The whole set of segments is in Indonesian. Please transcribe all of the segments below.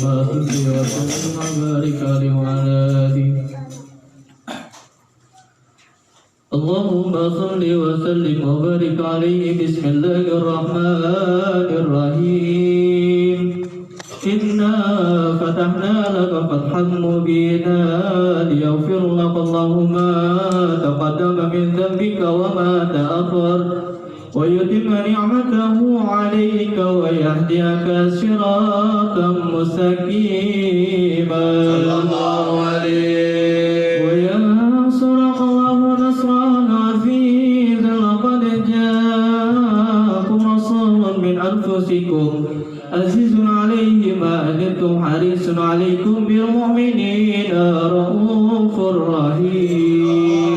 صل وسلم وبارك عليه وعلى آله. اللهم صل وسلم وبارك عليه. بسم الله الرحمن الرحيم. إنا فتحنا لك فتحا مبينا ليغفر لك الله ما تقدم من ذنبك وما تأخر ويتم نعمته عليك ويهديك صراطا مستقيما صلى الله عليه وينصرك الله نصرا عزيزا. لقد جاءكم رسول من أنفسكم عزيز عليه ما عنتم حريص عليكم بالمؤمنين رؤوف رحيم.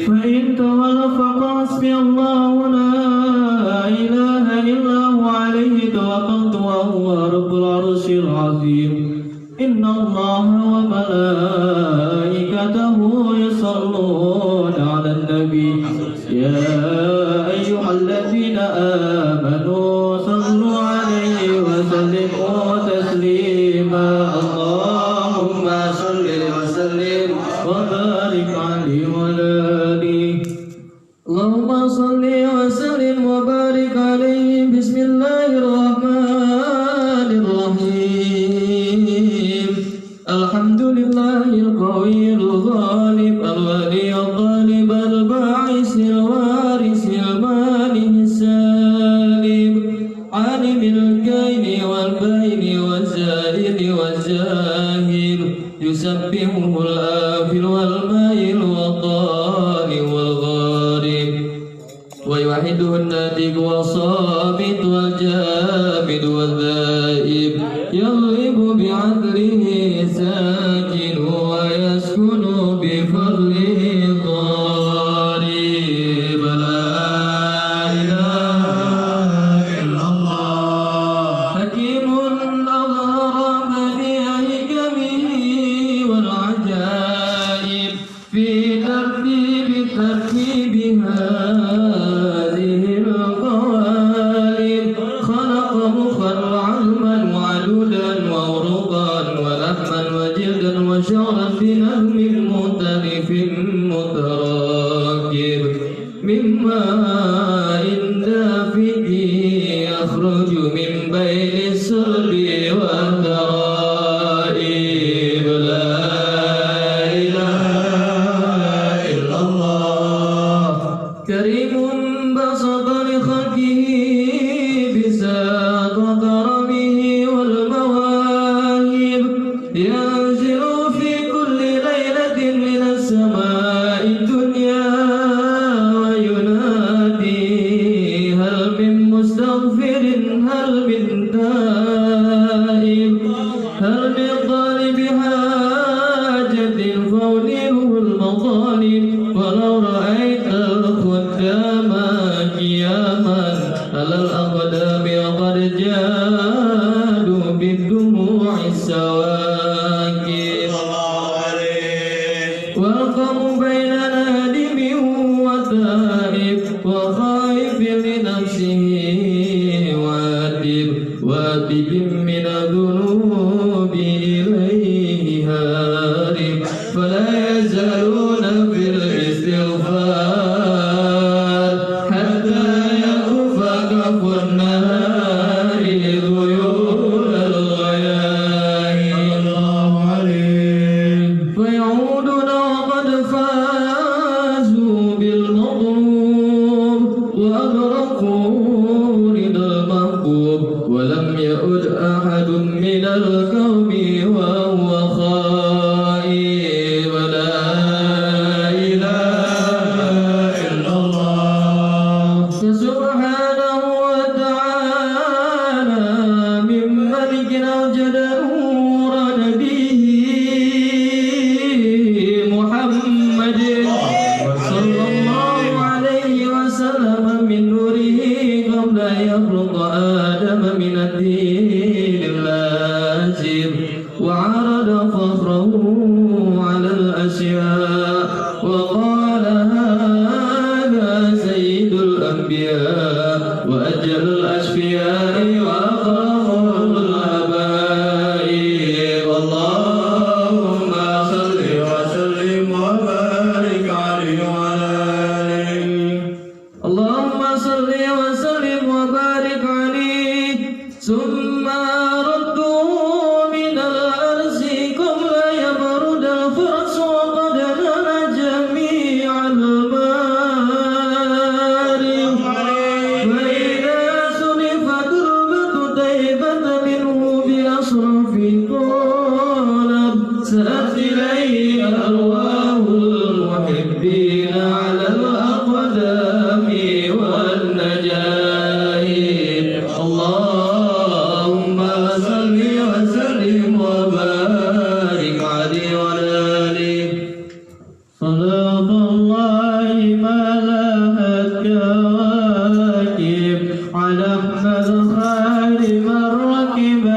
فإن تولوا فقل حسبي الله لا إله إلا هو عليه توكلت وهو رب العرش العظيم. إن الله وملائكته يصلون على النبي يا أيها الذين آمنوا صلوا عليه وسلموا تسليما. اللهم صل وسلم وبارك عليه وعلى آله. اللهم صل وسلم وبارك عليه. بسم الله الرحمن الرحيم. الحمد لله القوي الغالب الولي الغالب الباعث الوارث المالك السالم عالم الكائن والبين والزائد والزاهر يسبحه الآفل والمائل والضال والغارب ويوحده الناتج والصامت والجامد والذائب يغلب بعدله ساكن ويسكن بفضله ضارب. لا إله إلا الله. حكيم أظهر بديع حكمه والعجائب في ترتيب هذه القوالب. خلق مخا وعلما وعدودا وعروقا ولحما وجلدا وشعرا بنهم مختلف متراكب من ماء دافئ يخرج من بين الصلب والترائب. لا إله إلا الله. كريم بسط لخلقه بساط كرمه والمواهب ينزل في كل ليلة من السماء الدنيا وينادي هل من مستغفر هل من تائب هل من طالب حاجة فأولئه المطالب. ولو رأيت الخدام قياما على الأقدام وقد جادوا بالدموع السواكب والقم بين نادم وتائب وخائف لنفسه واتب من الذنوب إليه هارب. فلا يزالون في الاستغفار حتى يخف كف النهار ذيول الغياهب. الله عليه. فيعودون وقد فازوا بالمطلوب وأغرقوا رضا المحبوب ولم يعد أحد من الكون وهو خائب. لا إله إلا الله. فسبحانه وتعالى من ملك أوجد نور نبيه محمد صلى الله عليه وسلم من نوره قبل يخلق آدم من الدين اللازم وعرض فخره على الأشياء وقال هذا سيد الأنبياء وأجل الأشفياء وأقرب الآباء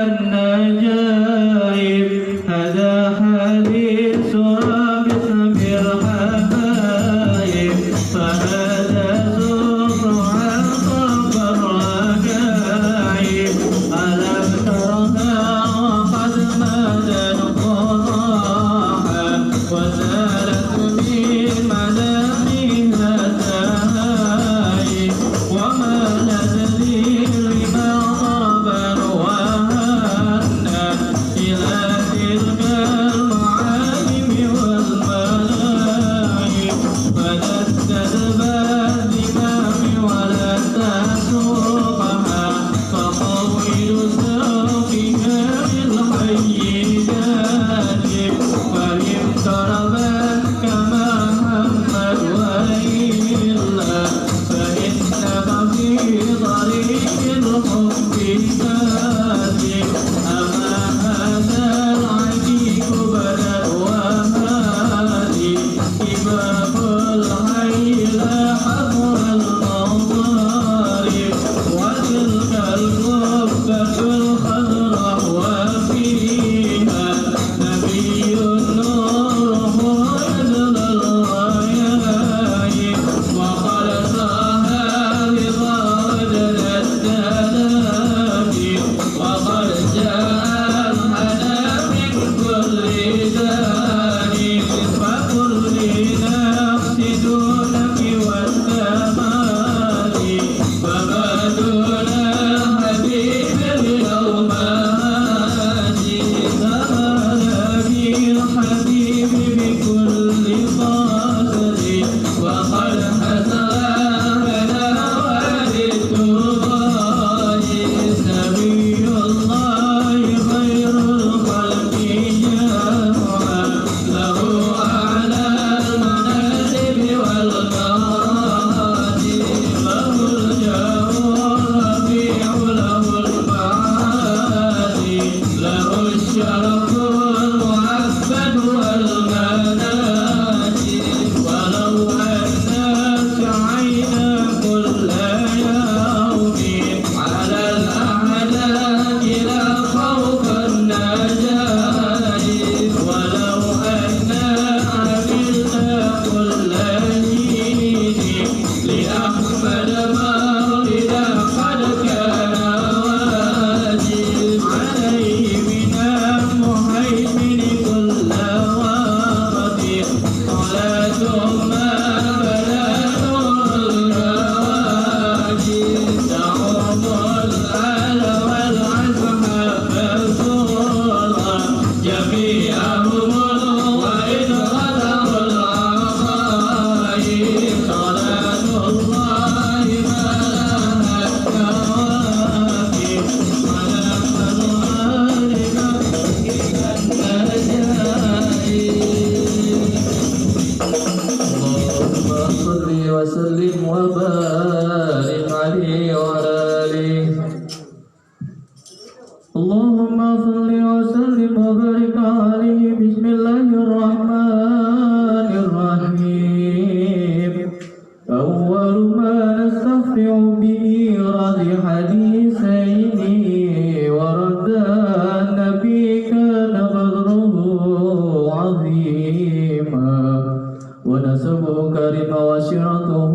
النجائب هذا حديث رابط بالحبايب فهذا سوق عطف الركائب ألم ترها وقد مدى القراحة وسالت من مدامها السهائب وما ندري لما ضربا وهنا إلى تلك المعالم والملاعب فلست البادمام ولا تسوقها فقويل سوقها بالحي جاذب فإن تربت كما همت وإلا فإنما في طريق الحب كاذب أما هذا العتيق بدا وهادي إمام الحي لا حظر المضارب وتلك القبة الخضراء وفيها نبي النور يدل الرايات وقد ساها رضا وجد التلاقي وقد جاء الهدى من كل داني فكل نفس دونك والتمالي فما دون الحبيب اليوم هادي زمانك الحبيب بكل قدر وقد حسبنا وللتقاي نبي الله خير الخلق جمعا له أعلى المنازل والمراتب له الجاه الرفيع له المعالي له الشرف المعبد والمناجي ولو أنا سعينا كل يوم على الأعداء لا خوف النجائب ولو أنا عملنا كل حين لأحمد مولدا قد كان واجب عليه من المهيمن كل وقت صلاة ما بدا نور الواجب تعم الآل والأصحاب سرا جميعهم وإن غدروا العصائب صلاة الله ما لها الكواكب على أزواجك اللهم صل وسلم وبارك عليه وعلى آله اللهم صل وسلم وبارك عليه بسم الله الرحمن الرحيم أول ما نستفتح به رد حديثين ورد النبي كان قدره عظيما ونسبه كريم وشرته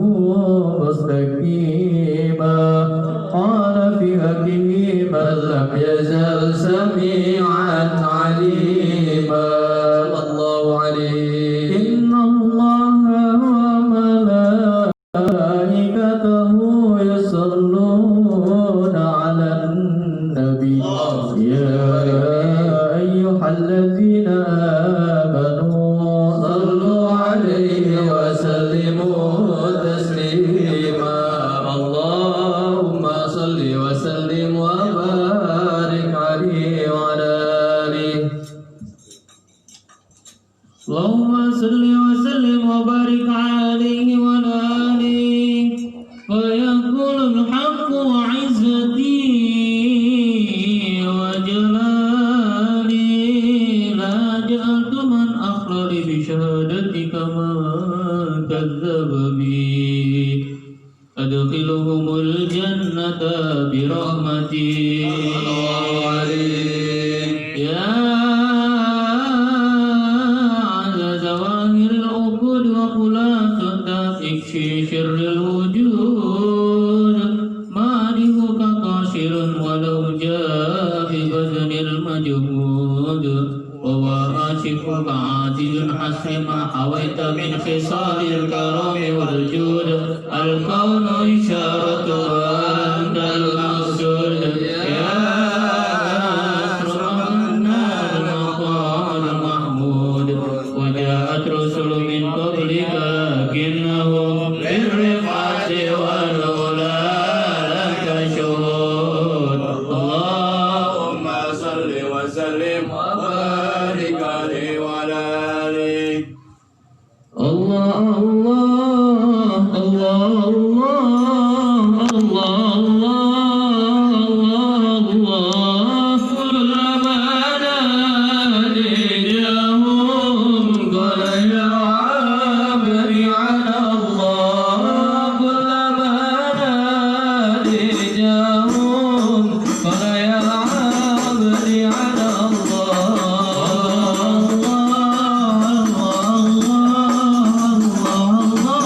مستقيما قال في حقه من لم يزل سميعا عليما الله عليه إن الله وملائكته يصلون على النبي يا أيها الذين آمنوا صلوا عليه وسلموا تسليما اللهم صل وسلم وبارك عليه وعلى آله اللهم صل وسلم وبارك عليه وعلى آله ويقول الحق وعزتي وجلالي لا جئت من أخلل بشهادتك ما كذب بي أدخلهم الجنة برحمتي المجهود وهو آسفك عاجز حسن ما حويت من خصال الكرم والجود الكون إشارة وأنت المقصود يا أسرع النار مقام محمود وجاءت رسل من قبلك لكنهم بالرفعة والأولى لك شهود اللهم صل وسلم وبارك عليه وعلى آله الله الله الله الله الله الله كلما ناديناهم قال يا عبدي على الله كلما ناديناهم قال يا عبدي على الله الله الله الله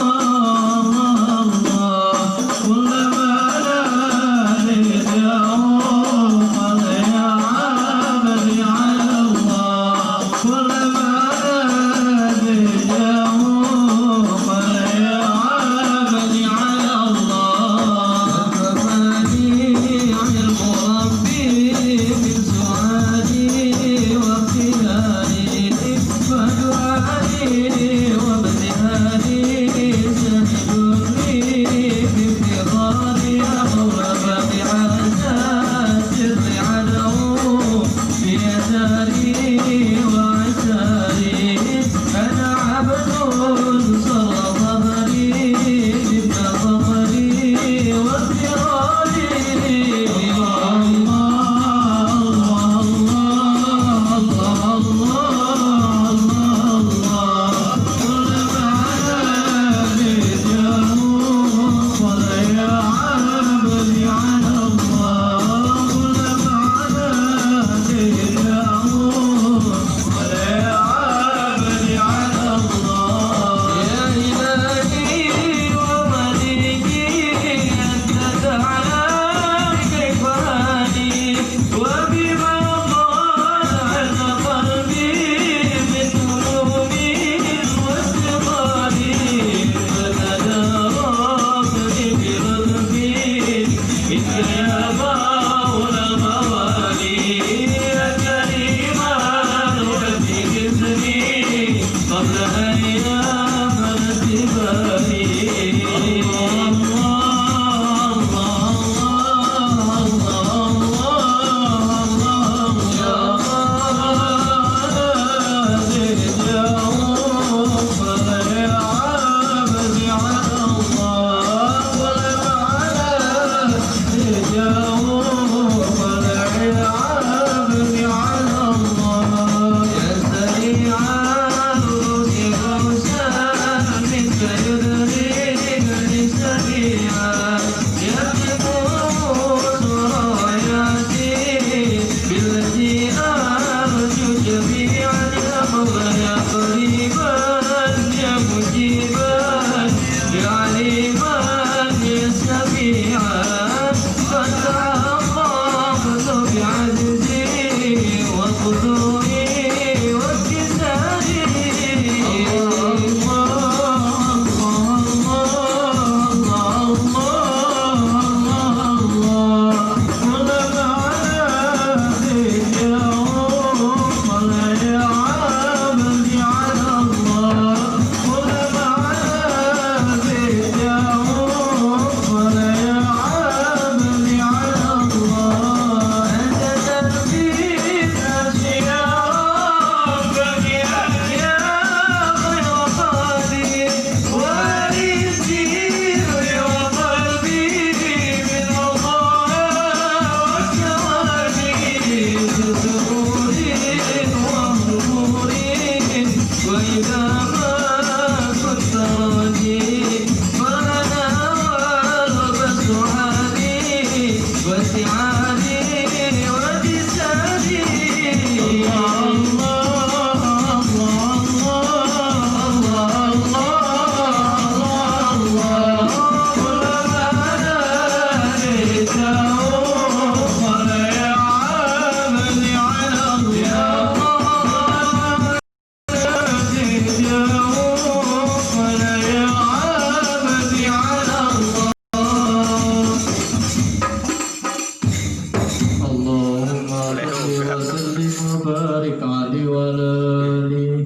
وبارك عليه وعلى آله.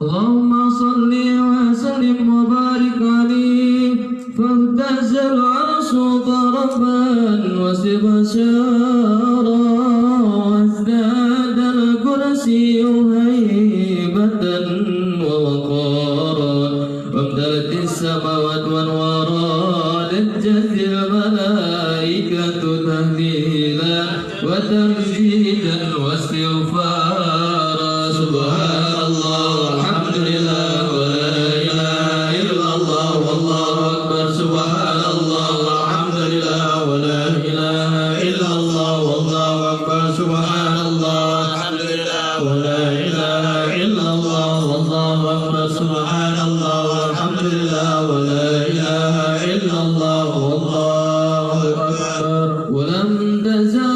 اللهم صل وسلم وبارك عليه فاهتز العرش ضربا واستبشارا وازداد الكرسي هيبة ووقارا وامتلت السماوات والورى لجت الملائكة تهليلا وتمجيدا واستغفارا سبحان الله والحمد لله ولا إله إلا الله والله أكبر سبحان الله والحمد لله ولا إله إلا الله والله أكبر سبحان الله والحمد لله ولا إله إلا الله والله أكبر سبحان الله والحمد لله ولا إله إلا الله والله أكبر ولم تزل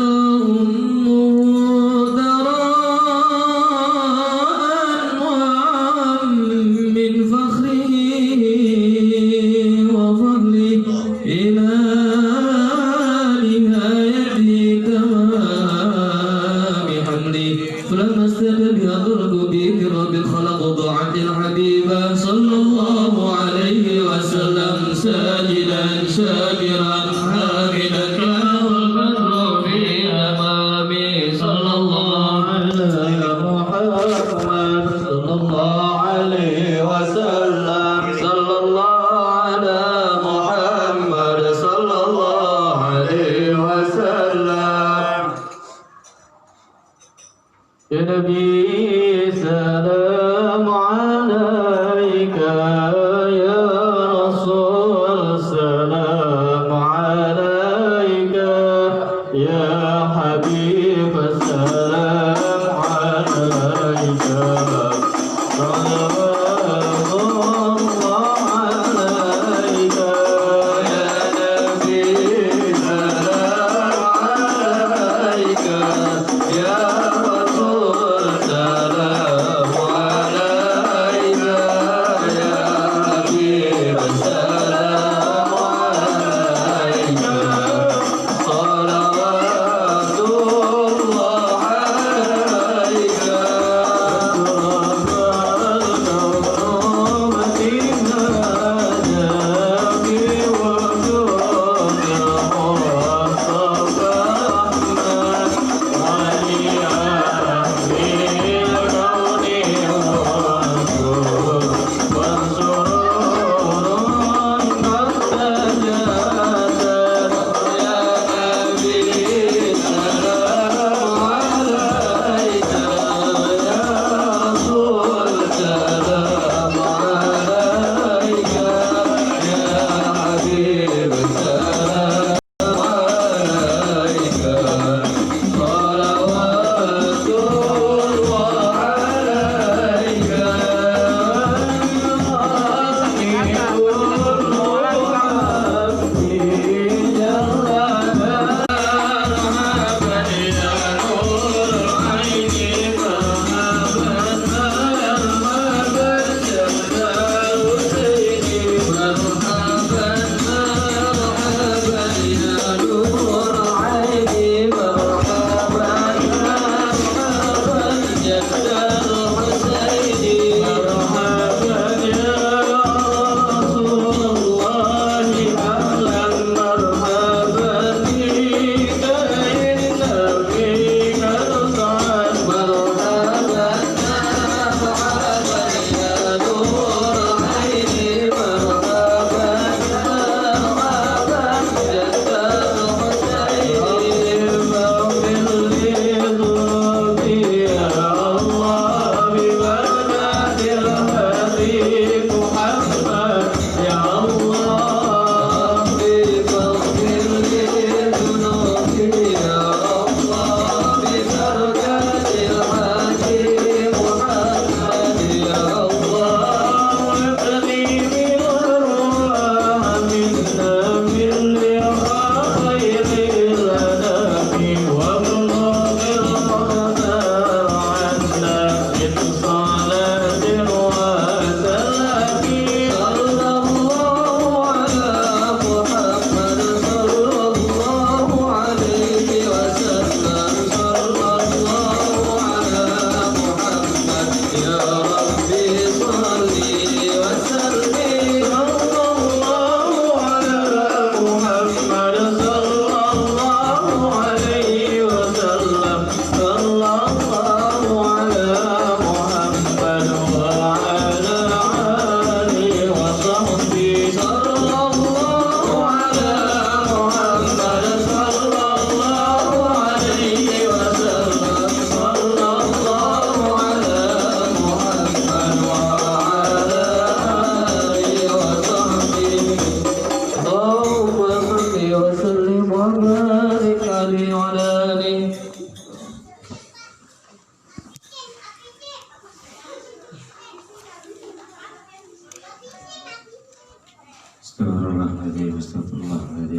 وبارك عليه وعلى آله.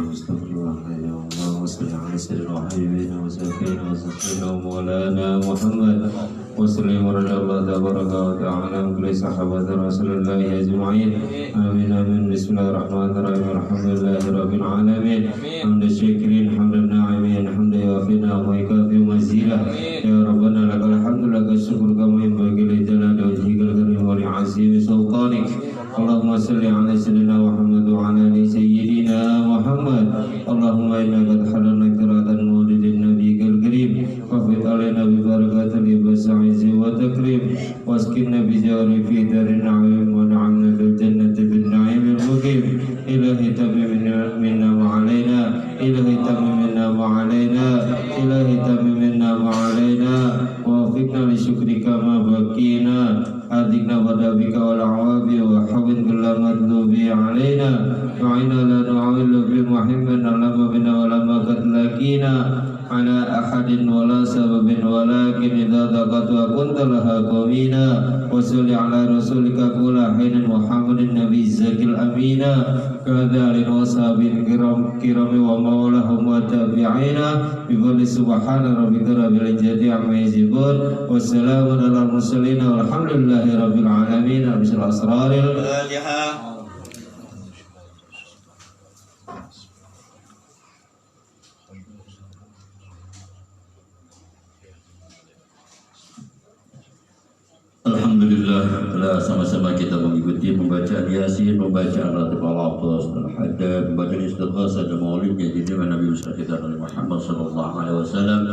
Astagfirullahaladzim, Allahumma salli ala sayyidina wa habibina wa sayyidina wa sayyidina wa maulana Muhammad wa sallim wa radiyallahu wa ta'ala wa kulli sahabati Rasulillahi ajma'in. Amin amin. Bismillahirrahmanirrahim. Alhamdulillahi rabbil alamin. Hamdan syakirin, hamdan na'imin, hamdan yafina wa ikafi mazilah. Ya Rabbana lakal hamdu lakal syukur kama yanbaghi li jalali wajhikal karim wa li 'azimi sultanik. Allahumma salli ala sayyidina Muhammad wa ala ali sayyidina Muhammad. Allahumma inna qad halalna qira'atan maulidin nabiyyikal karim fafid alaina bi barakatil ibsa'izi wa takrim waskinna bi jawri fi darin na'im wa na'amna fil jannati bin na'imil muqim. Ilahi tamim minna wa alaina, ilahi tamim minna wa alaina, ilahi tamim minna wa alaina wa wafiqna li syukrika ma baqina. Adikna wadabika wal awabi wa hawin kulla madlubi alaina wa ina la nu'awilu bi muhimmin alama bina wa lama katlakina ala ahadin wa la sababin walakin idha daqat wa kunta laha qawina wa salli ala rasulika kula hinin muhammadin nabi zakil amina kadhalin wa sahabin kirami wa mawlahum wa tabi'ina bifadli subhana rabbika rabbil izzati amma yasifun wa salamun ala mursalin walhamdulillahi rabbil alamin. Bismil asraril Fatihah. Alhamdulillah, telah sama-sama kita mengikuti pembacaan Yasin, pembacaan Latif al-Atas dan Haddad, pembacaan Istighasah dan Maulid yang didiamkan Nabi besar kita Nabi Muhammad SAW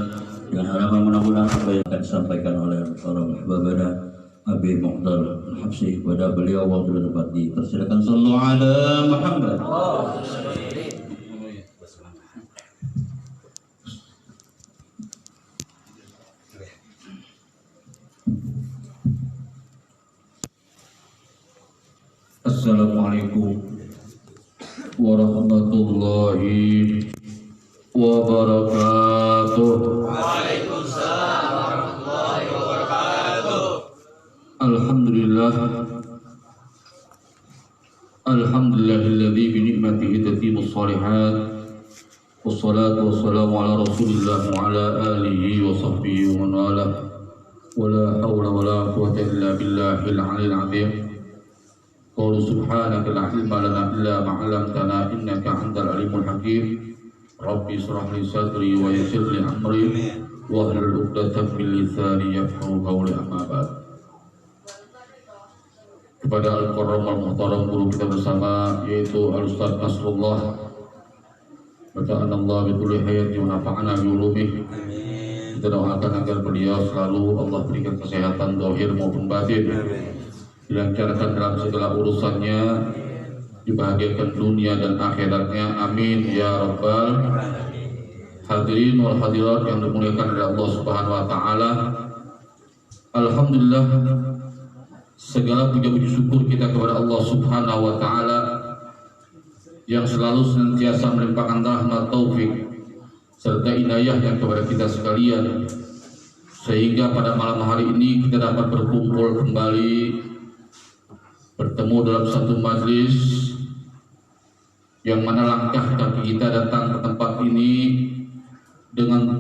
dengan harapan mudah-mudahan apa yang akan disampaikan oleh para ahbabana Abi Muqtar Al-Habsyi kepada beliau waktu dan tempat dipersilakan. Sallallahu ala Muhammad. Assalamualaikum warahmatullahi wabarakatuh. Waalaikumsalam warahmatullahi wabarakatuh. Alhamdulillah, alhamdulillahilladzi bi ni'matihi tatimmus shalihat. Wassalatu wassalamu ala Rasulillah wa ala alihi wa sahbihi wa man wala. Wala hawla wala quwwata illa billahil 'aliyyil 'azim. Qul subhanaka la ilma lana illa ma 'allamtana innaka antal alimul hakim. Rabbi shrah li sadri wa yassir li amri wa hlul 'uqdatam min lisani yafqahu qawli, amma ba'd. Kepada Al-Qarram Al-Muhtaram guru kita bersama yaitu Al-Ustaz Nasrullah, Bataan Allah bituli hayati wa nafa'ana bi ulumih. Kita doakan agar beliau selalu Allah berikan kesehatan zahir maupun batin, dilancarkan dalam segala urusannya, dibahagiakan dunia dan akhiratnya, amin ya rabbal hadirin wal hadirat yang dimuliakan oleh Allah Subhanahu wa taala. Alhamdulillah, segala puji syukur kita kepada Allah Subhanahu wa taala yang selalu senantiasa melimpahkan rahmat, taufik serta inayah yang kepada kita sekalian, sehingga pada malam hari ini kita dapat berkumpul kembali, bertemu dalam satu majlis yang mana langkah kaki kita datang ke tempat ini dengan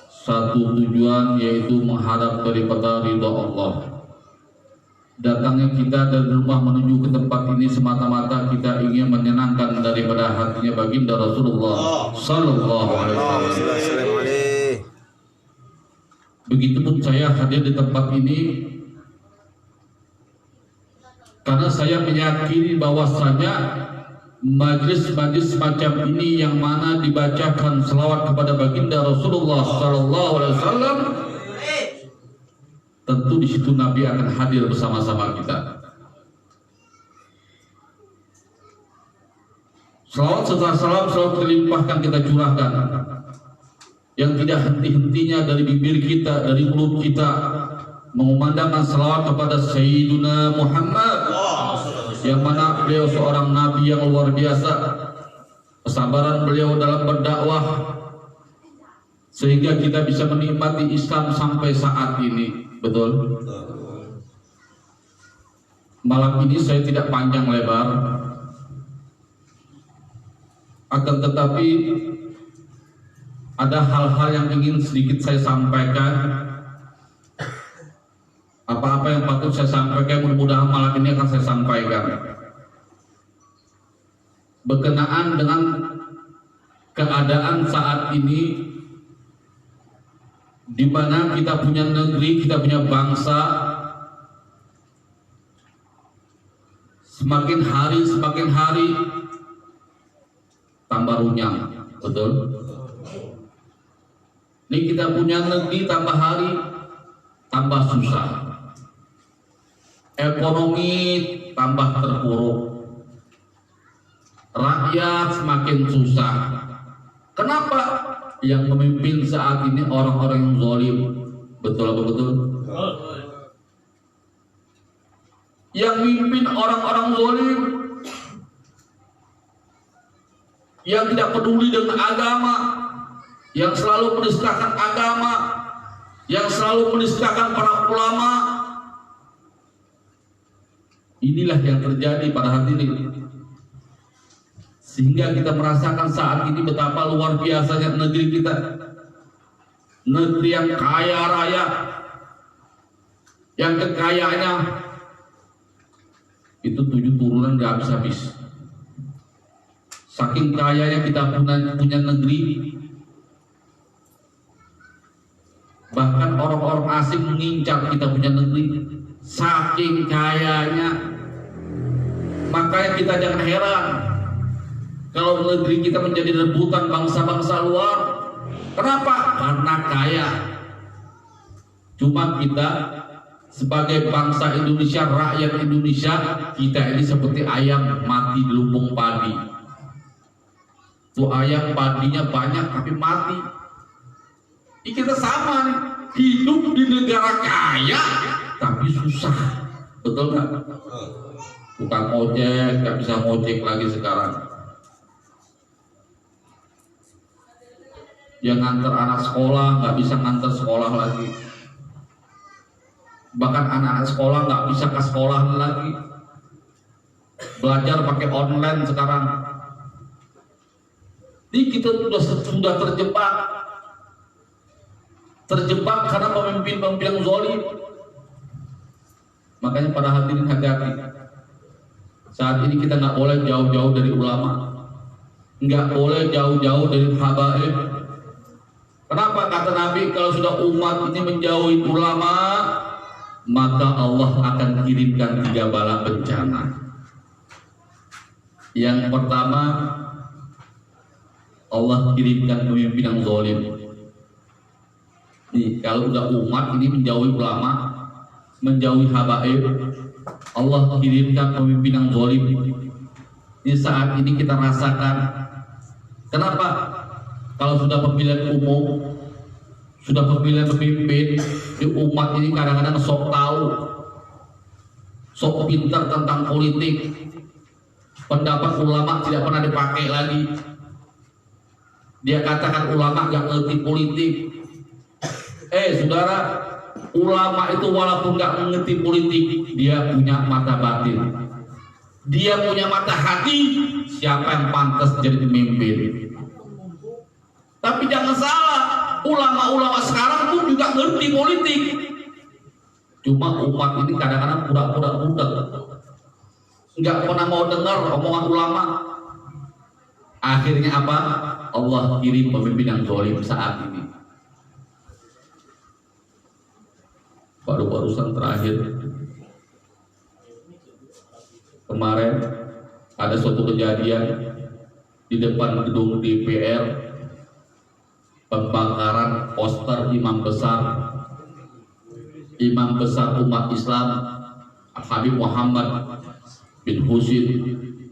satu tujuan yaitu mengharap daripada ridha Allah. Datangnya kita dari rumah menuju ke tempat ini semata-mata kita ingin menyenangkan daripada hatinya baginda Rasulullah Sallallahu Alaihi Wasallam. Begitupun saya hadir di tempat ini karena saya meyakini bahwasanya majlis-majlis semacam ini yang mana dibacakan selawat kepada baginda Rasulullah Sallallahu Alaihi Wasallam, tentu di situ Nabi akan hadir bersama-sama kita. Selawat serta salam selalu terlimpahkan kita curahkan, yang tidak henti-hentinya dari bibir kita, dari mulut kita, mengumandangkan selawat kepada Sayyiduna Muhammad, yang mana beliau seorang Nabi yang luar biasa. kesabaran beliau dalam berdakwah, sehingga kita bisa menikmati Islam sampai saat ini. Betul? Malam ini saya tidak panjang lebar, akan tetapi ada hal-hal yang ingin sedikit saya sampaikan. Apa-apa yang patut saya sampaikan, mudah-mudahan malam ini akan saya sampaikan berkenaan dengan keadaan saat ini, di mana kita punya negeri, kita punya bangsa semakin hari tambah runyam. Betul? Ini kita punya negeri tambah hari tambah susah, ekonomi tambah terpuruk, rakyat semakin susah. Kenapa? Yang memimpin saat ini orang-orang yang zalim. Betul apa betul? Yang memimpin orang-orang zalim, yang tidak peduli dengan agama, yang selalu menistakan agama, yang selalu menistakan para ulama. Inilah yang terjadi pada hadirin, sehingga kita merasakan saat ini betapa luar biasanya negeri kita, negeri yang kaya raya, yang kekayaannya itu 7 turunan gak habis-habis. Saking kayanya kita punya negeri, bahkan orang-orang asing mengincar kita punya negeri, saking kayanya. Makanya kita jangan heran kalau negeri kita menjadi rebutan bangsa-bangsa luar. Kenapa? Karena kaya. Cuma kita sebagai bangsa Indonesia, rakyat Indonesia, kita ini seperti ayam mati di lumbung padi. Tuh ayam padinya banyak tapi mati. Ini kita sama nih, hidup di negara kaya tapi susah. Betul nggak? Tukang ojek nggak bisa ngojek lagi sekarang. Yang nganter anak sekolah nggak bisa nganter sekolah lagi. Bahkan anak-anak sekolah nggak bisa ke sekolah lagi. Belajar pakai online sekarang. Ini kita sudah terjebak karena pemimpin-pemimpin yang zalim. Makanya para hadirin hati-hati. Saat ini kita nggak boleh jauh-jauh dari ulama, nggak boleh jauh-jauh dari habaib. Kenapa? Kata Nabi, kalau sudah umat ini menjauhi ulama, maka Allah akan kirimkan 3 bala bencana. Yang pertama, Allah kirimkan pemimpin yang zalim. Nih, kalau udah umat ini menjauhi ulama, menjauhi habaib, Allah kirimkan pemimpin yang zalim. Di saat ini kita rasakan. Kenapa? Kalau sudah pemilihan umum, sudah pemilihan pemimpin di umat ini, kadang-kadang sok tahu, sok pintar tentang politik. Pendapat ulama tidak pernah dipakai lagi. Dia katakan ulama gak ngerti politik. Saudara, ulama itu walaupun gak mengerti politik, dia punya mata batin, dia punya mata hati. Siapa yang pantas jadi pemimpin? Tapi jangan salah, ulama-ulama sekarang pun juga ngerti politik. Cuma umat ini kadang-kadang pura-pura budak, nggak pernah mau dengar omongan ulama. Akhirnya apa? Allah kirim pemimpin yang zalim saat ini. Barusan terakhir kemarin ada suatu kejadian di depan gedung DPR, pembakaran poster imam besar umat Islam Habib Muhammad bin Husin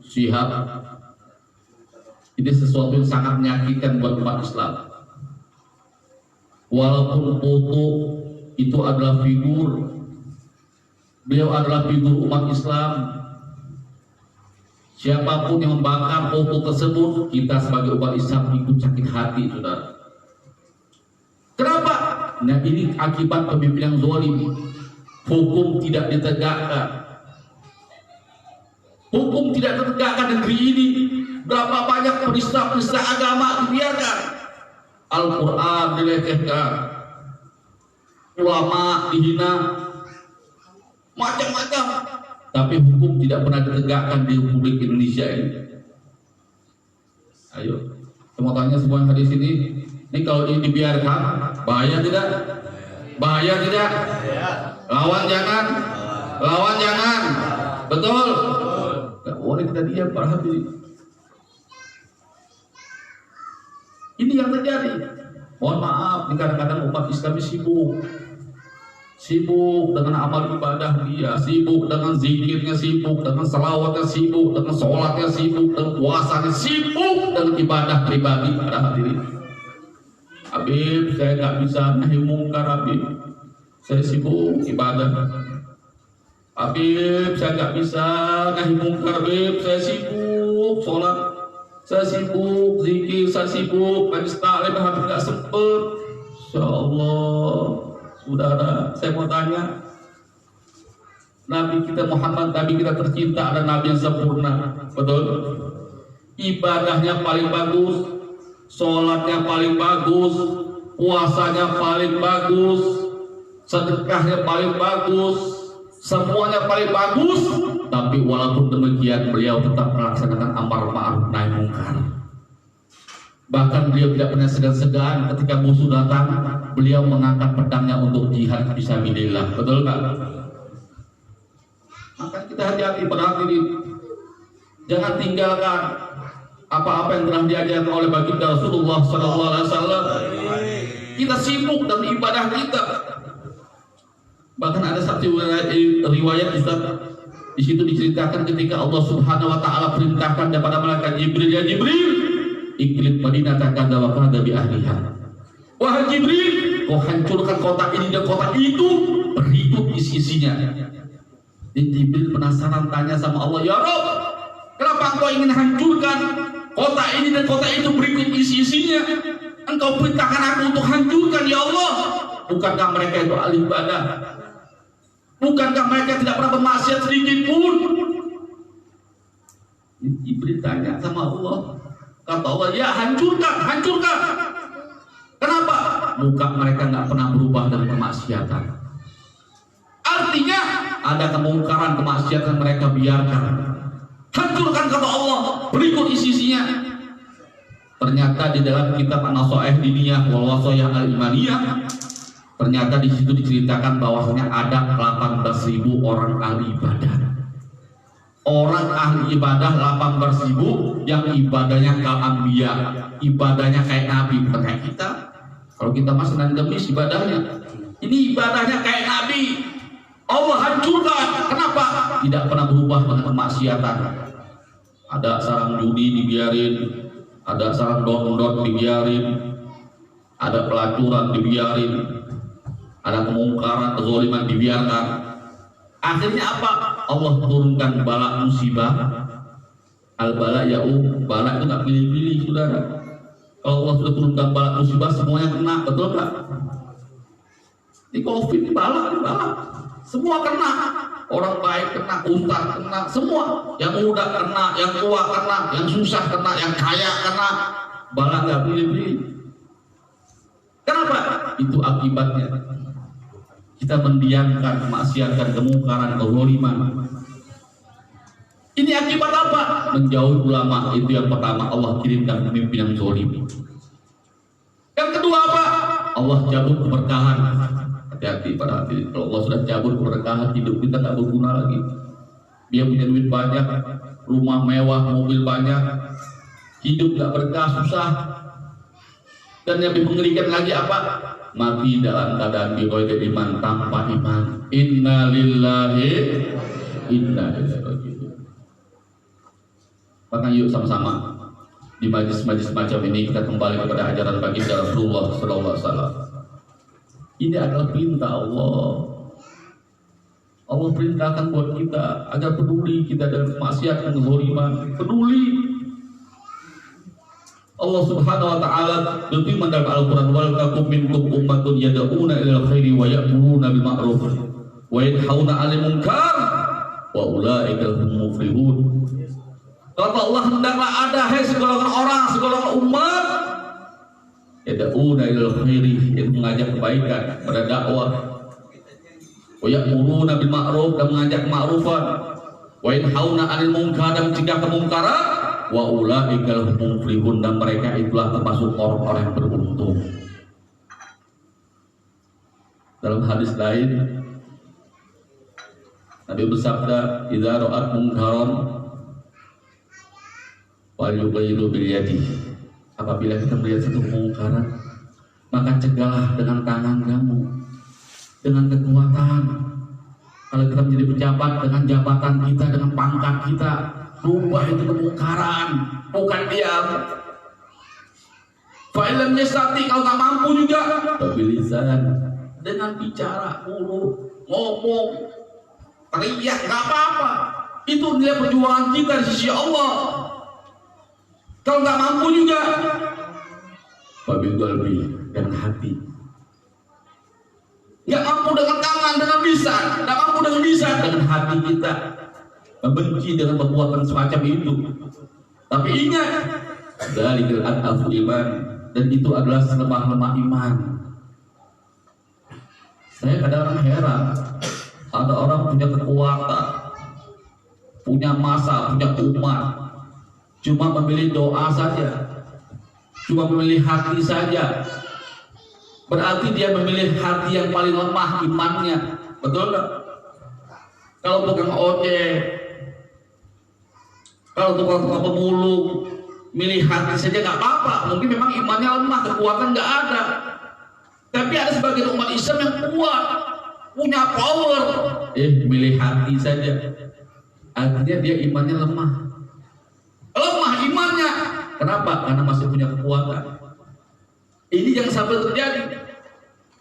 Shihab. Ini sesuatu yang sangat menyakitkan buat umat Islam. Walaupun foto itu adalah figur, beliau adalah figur umat Islam, Siapapun yang membakar pokok tersebut, kita sebagai umat Islam ikut sakit hati, saudara. Kenapa? Nah, ini akibat pemimpin yang zalim. Hukum tidak ditegakkan. Hukum tidak ditegakkan negeri ini. Berapa banyak penista-penista agama dibiarkan. Al-Quran dilecehkan, ulama dihina, macam-macam. Tapi hukum tidak pernah ditegakkan di Republik Indonesia ini. Ayo, saya mau tanya semua yang hadis ini kalau ini dibiarkan, bahaya tidak? Bahaya tidak? Lawan jangan, lawan jangan. Betul? Gak boleh kita diam, para hadirin. Ini yang terjadi. Mohon maaf, kadang-kadang umat Islam sibuk dengan amal ibadah dia, sibuk dengan zikirnya, sibuk dengan salawatnya, sibuk dengan sholatnya, sibuk dengan puasanya, sibuk dengan ibadah pribadi. Para hadirin, Habib, saya nggak bisa nahi mungkar, Habib. Saya sibuk ibadah. Habib, saya nggak bisa nahi mungkar, Habib. Saya sibuk sholat, saya sibuk zikir, saya sibuk majlis taklim, Habib nggak sempet. Insya Allah. Saudara, saya mau tanya, Nabi kita Muhammad, Nabi kita tercinta, ada Nabi yang sempurna, betul? Ibadahnya paling bagus, sholatnya paling bagus, puasanya paling bagus, sedekahnya paling bagus, semuanya paling bagus. Tapi walaupun demikian, beliau tetap melaksanakan amar ma'ruf nahi mungkar. Bahkan beliau tidak pernah segan-segan ketika musuh datang, beliau mengangkat pedangnya untuk jihad fisabilillah. Betul nggak? Maka kita hati-hati pada hati ini. Jangan tinggalkan apa-apa yang telah diajarkan oleh baginda Rasulullah SAW. Kita sibuk dalam ibadah kita. Bahkan ada satu riwayat Ustaz, di situ diceritakan ketika Allah Subhanahu Wa Taala perintahkan kepada malaikat Jibril, ya Jibril, iklim Madinah takada wa kada bi ahliha. Wahai Jibril, kau hancurkan kota ini dan kota itu berikut isi-isinya. Dan Jibril penasaran tanya sama Allah, ya Rabb, kenapa engkau ingin hancurkan kota ini dan kota itu berikut isi-isinya? Engkau perintahkan aku untuk hancurkan, ya Allah. Bukankah mereka itu ahli ibadah? Bukankah mereka tidak pernah bermaksiat sedikit pun? Jibril tanya sama Allah. Kata Allah, ya hancurkan, hancurkan. Kenapa? Muka mereka nggak pernah berubah dari kemaksiatan. Artinya ada kemungkaran, kemaksiatan mereka biarkan. Hancurkan kata Allah, berikut isi-isinya. Ternyata di dalam kitab An-Nasaih Diniyah wal Wasayah Al-Imaniyah, ternyata di situ diceritakan bahwasanya ada 18.000 orang ahli ibadah. Orang ahli ibadah 18.000 yang ibadahnya kal anbiya, ibadahnya kayak nabi, bukan kayak kita. Kalau kita masih nanggemis ibadahnya, ini ibadahnya kayak nabi. Allah hancurkan. Kenapa? Tidak pernah berubah dengan kemaksiatan. Ada sarang judi dibiarin, ada sarang dondot dibiarin, ada pelacuran dibiarin, ada kemungkaran, kezaliman dibiarkan. Akhirnya apa? Allah turunkan bala musibah. Al-bala ya'um, bala itu nggak pilih-pilih, saudara. Kalau Allah sudah turunkan bala musibah, semuanya kena, betul nggak? Di COVID, di bala, semua kena. Orang baik kena, ustaz kena, semua. Yang muda kena, yang tua kena, yang susah kena, yang kaya kena. Bala nggak pilih-pilih. Kenapa? Itu akibatnya. Kita mendiamkan kemaksiatan, kemungkaran, kezaliman. Ini akibat apa? Menjauhi ulama. Itu yang pertama, Allah kirimkan pemimpin yang zalim. Yang kedua apa? Allah cabut keberkahan. Hati-hati pada hati. Kalau Allah sudah cabut keberkahan, hidup kita tak berguna lagi. Dia punya duit banyak, rumah mewah, mobil banyak, hidup gak berkah, susah. Dan yang lebih mengerikan lagi apa? Mati dalam keadaan bighairi iman, tanpa iman. Inna lillahi inna ilaihi raji'un. Maka yuk sama-sama di majlis-majlis macam ini kita kembali kepada ajaran baginda Rasulullah sallallahu alaihi wasallam. Ini adalah perintah Allah. Allah perintahkan buat kita agar peduli kita dengan maksiat dan kezaliman. Peduli. Allah Subhanahu wa taala berfirman dalam Al-Qur'an, "Wal takum minkum ummatun yad'una ilal khairi wa ya'muruna bil ma'ruf wa yanhauna 'anil munkar wa ulaika humul muflihun." Kata Allah, hendaklah ada segolongan orang, segolongan umat yad'una ilal khairi, yang mengajak kebaikan, pada dakwah, wa ya'muruna bil ma'ruf, dan mengajak kema'rufan, wa yanhauna 'anil munkar, dan mencegah kemungkaran, wa ulaika humul muflihun, dan mereka itulah termasuk orang-orang yang beruntung. Dalam hadis lain Nabi bersabda, "Idza ra'at munkaran falyughayyiru bil yadi." Apabila kita melihat satu kemungkaran, maka cegahlah dengan tangan kamu, dengan kekuatan. Kalau kita menjadi pejabat, dengan jabatan kita, dengan pangkat kita, rubah itu kemungkaran, bukan diam. Fa'ilam yastati, kalau tak mampu juga, bilisan, dengan bicara, mulut, ngomong, teriak, nggak apa-apa. Itu nilai perjuangan kita di sisi Allah. Kalau nggak mampu juga, qalbi, dengan hati. Nggak mampu dengan tangan, dengan lisan, nggak mampu dengan lisan, dengan hati kita membenci dengan perbuatan semacam itu. Tapi ingat, dzalikal ad'afu iman, dan itu adalah selemah-lemah iman. Saya kadang-kadang heran, ada orang punya kekuatan, punya massa, punya umat, cuma memilih doa saja, cuma memilih hati saja. Berarti dia memilih hati yang paling lemah imannya. Betul nggak? Kalau tukang ojek, kalau tukang pemulung, milih hati saja nggak apa-apa. Mungkin memang imannya lemah, kekuatan nggak ada. Tapi ada sebagian umat Islam yang kuat, punya power. Milih hati saja. Artinya dia imannya lemah. Lemah imannya. Kenapa? Karena masih punya kekuatan. Ini jangan sampai terjadi.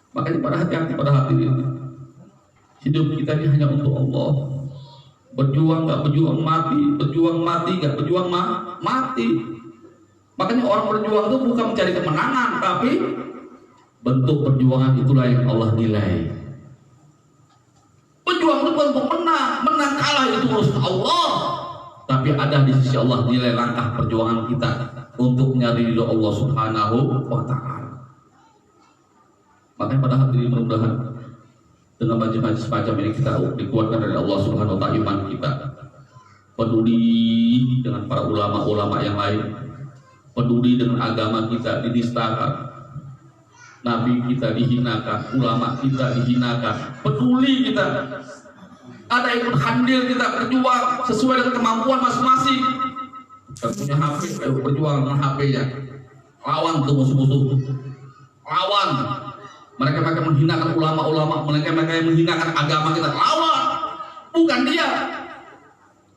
Makanya pada hati-hati, pada hadirin, hidup kita ini hanya untuk Allah. Berjuang nggak berjuang mati, berjuang mati nggak berjuang mati. Makanya orang berjuang itu bukan mencari kemenangan, tapi bentuk perjuangan itulah yang Allah nilai. Berjuang itu bukan untuk menang kalah itu urusan Allah. Tapi ada di sisi Allah nilai langkah perjuangan kita untuk mencari ridho Allah Subhanahu wa Ta'ala. Makanya pada hadirin, mudah-mudahan dengan majlis-majlis semacam ini kita dikuatkan dari Allah Subhanahu wa Ta'ala iman kita. Peduli dengan para ulama-ulama yang lain, peduli dengan agama kita dinistakan, Nabi kita dihinakan, ulama kita dihinakan. Peduli kita, ada ikut handil kita berjuang sesuai dengan kemampuan masing-masing. Kita punya HP, ayo berjuang dengan HP-nya. Lawan tuh musuh-musuh, lawan. Mereka menghinakan ulama-ulama, mereka yang menghinakan agama kita, lawan. Bukan dia.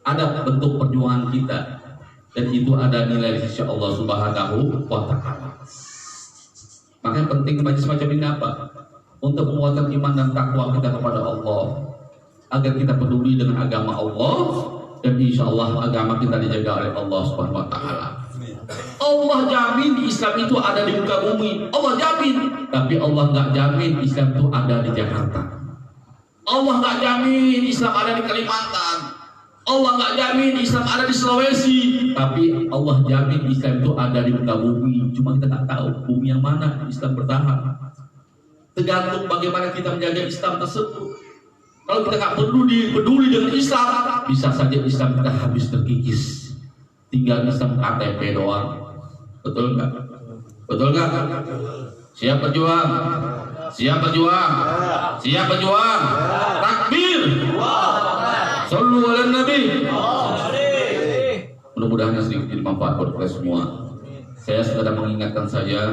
Ada bentuk perjuangan kita, dan itu ada nilai di sisi Allah Subhanahu wa Ta'ala. Makanya penting majlis semacam ini apa? Untuk menguatkan iman dan takwa kita kepada Allah, agar kita peduli dengan agama Allah, dan insya Allah agama kita dijaga oleh Allah Subhanahu wa Ta'ala. Allah jamin Islam itu ada di muka bumi, Allah jamin. Tapi Allah nggak jamin Islam itu ada di Jakarta. Allah nggak jamin Islam ada di Kalimantan. Allah nggak jamin Islam ada di Sulawesi. Tapi Allah jamin Islam itu ada di muka bumi. Cuma kita nggak tahu bumi yang mana Islam bertahan. Tergantung bagaimana kita menjaga Islam tersebut. Kalau kita nggak peduli dengan Islam, bisa saja Islam kita habis terkikis. Tinggal Islam KTP doang. Betul nggak? Betul nggak? Siap berjuang? Siap berjuang? Siap berjuang? Takbir! Sallu ala Nabi. Mudah-mudahan sedikit jadi manfaat buat kita semua. Saya sekedar mengingatkan saja,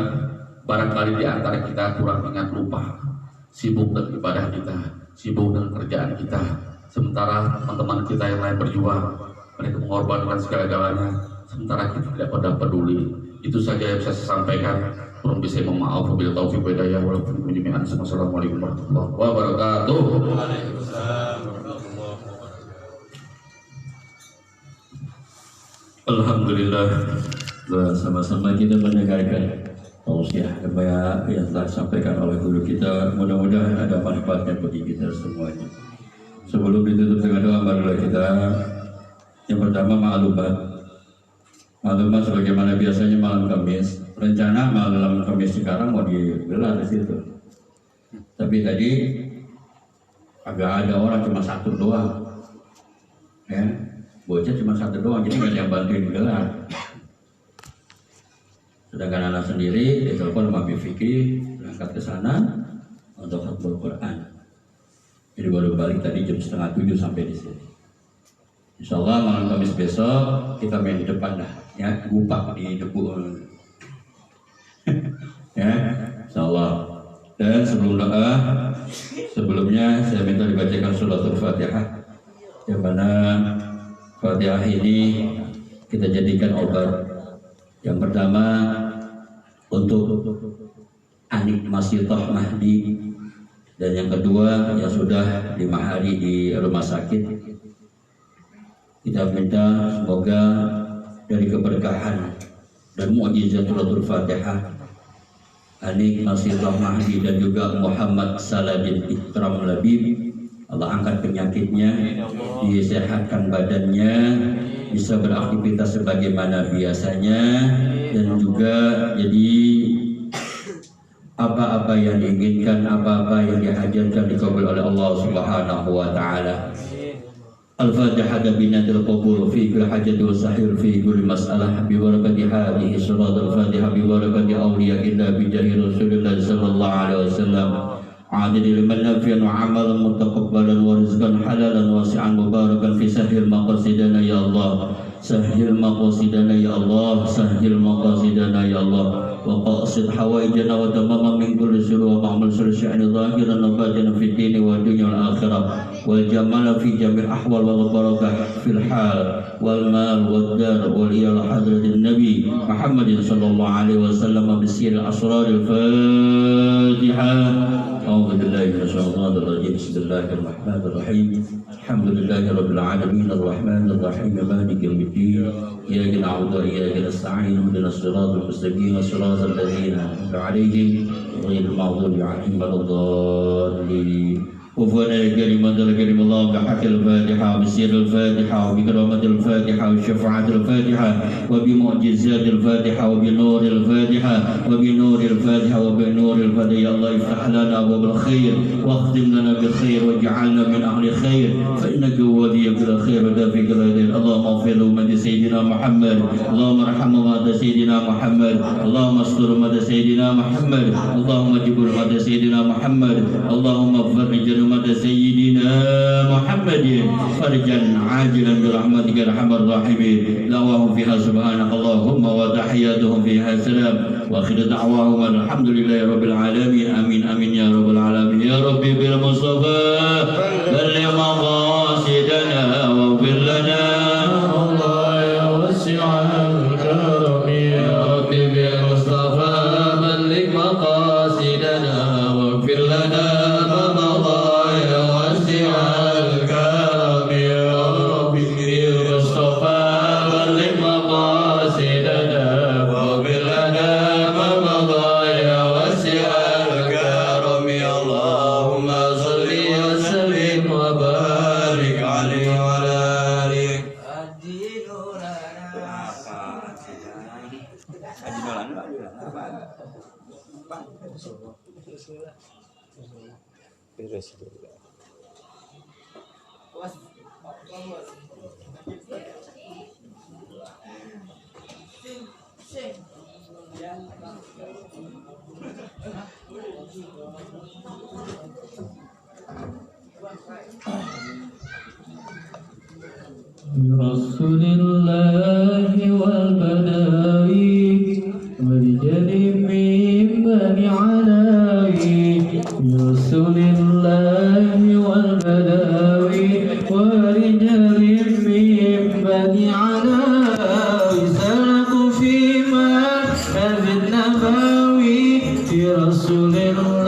barangkali di antara kita kurang ingat lupa, sibuk dengan ibadah kita, sibuk dengan kerjaan kita. Sementara teman-teman kita yang lain berjuang, mereka mengorbankan segala-galanya, sementara kita tidak pada peduli. Itu saja yang bisa saya sampaikan. Kurang bisa mohon maaf, wabillahi taufiq wal hidayah. Wassalamualaikum warahmatullahi wabarakatuh. Alhamdulillah, sama-sama kita mendengarkan tausiah yang telah disampaikan oleh guru kita. Mudah-mudahan ada manfaatnya bagi kita semuanya. Sebelum ditutup dengan doa, marilah kita yang pertama maklumat sebagaimana biasanya malam Kamis. Rencana malam Kamis sekarang mau digelar di situ, tapi tadi agak ada orang cuma satu doang, ya. Bocah cuma satu doang, jadi nggak ada yang bantuin gelar. Sedangkan anak sendiri ditelepon sama Bifiki berangkat ke sana untuk khatmul Quran. Jadi baru balik tadi jam 6:30 sampai di sini. Insya Allah malam Kamis besok kita main di depan dah, ya, gupak di debu. Ya, Insya Allah. Dan sebelum doa, sebelumnya saya minta dibacakan suratul Fatihah, yang mana Fatihah ini kita jadikan obat. Yang pertama untuk Anik Masitoh Mahdi, dan yang kedua yang sudah 5 hari di rumah sakit. Kita minta semoga dari keberkahan dan mukjizat suratul Fatihah Anik Masitoh Mahdi dan juga Muhammad Saladin Ikram Labib, Allah angkat penyakitnya, disehatkan badannya, bisa beraktivitas sebagaimana biasanya, dan juga jadi apa-apa yang diinginkan, apa-apa yang dihajatkan dikabul oleh Allah Subhanahu wa taala. Al-Fatihah binatil qabul fi kulli hajati wa sahil fi kulli mas'alah bi barakati hadhihi suratul Fatihah bi barakati awliyaillah bi jahi Rasulillah sallallahu alaihi wasallam. عادل لمن نافيا وعملا متقبلا ورزقا حلالا واسعا مباركا في سهل مقاصدنا يا الله، سهل مقاصدنا يا الله، سهل مقاصدنا يا الله، وقاصد حوائجنا وتمام من كل سوء ومعمل سوء شأن ظاهرا وباطنا في الدين والدنيا والآخرة، والجمال في جميع الأحوال والبركة في الحال والمال والدار والإلى حضرة النبي محمد صلى الله عليه وسلم بسير الأسرار. الفاتحة. أعوذ بالله من الشيطان الرجيم. بسم الله الرحمن الرحيم. الحمد لله رب العالمين الرحمن الرحيم مالك يوم الدين. إياك نعبد وإياك نستعين اهدنا الصراط المستقيم صراط الذين أنعمت عليهم غير المغضوب عليهم ولا الضالين. وفنا كلمة كلمة الله بحق الفاتحة بسير الفاتحة وبكرامة الفاتحة وشفاعة الفاتحة وبمعجزات الفاتحة وبنور الفاتحة وبنور الفاتحة وبنور الفاتحة. يا الله افتح لنا أبواب الخير واختم لنا بالخير واجعلنا من أهل خير فإنك ولي كل خير ودافع كل خير. اللهم اغفر لأمة سيدنا محمد، اللهم ارحم أمة سيدنا محمد، اللهم استر أمة سيدنا محمد، اللهم اجبر أمة سيدنا محمد، اللهم اغفر لجنوب سيدنا محمد فرجا عاجلا برحمتك ارحم الراحمين. دعواهم فيها سبحانك اللهم وتحياتهم فيها سلام واخر دعواهم الحمد لله رب العالمين. امين امين يا رب العالمين. يا ربي بالمصطفى بلغ مقاصدنا واغفر لنا الله يوسع الكرم. يا ربي بالمصطفى بلغ مقاصدنا واغفر لنا رسول الله والبداوي ورجال من بني علاوي. رسول الله والبداوي ورجال من بني علاوي سلكوا في مذهب النبوي. رسول الله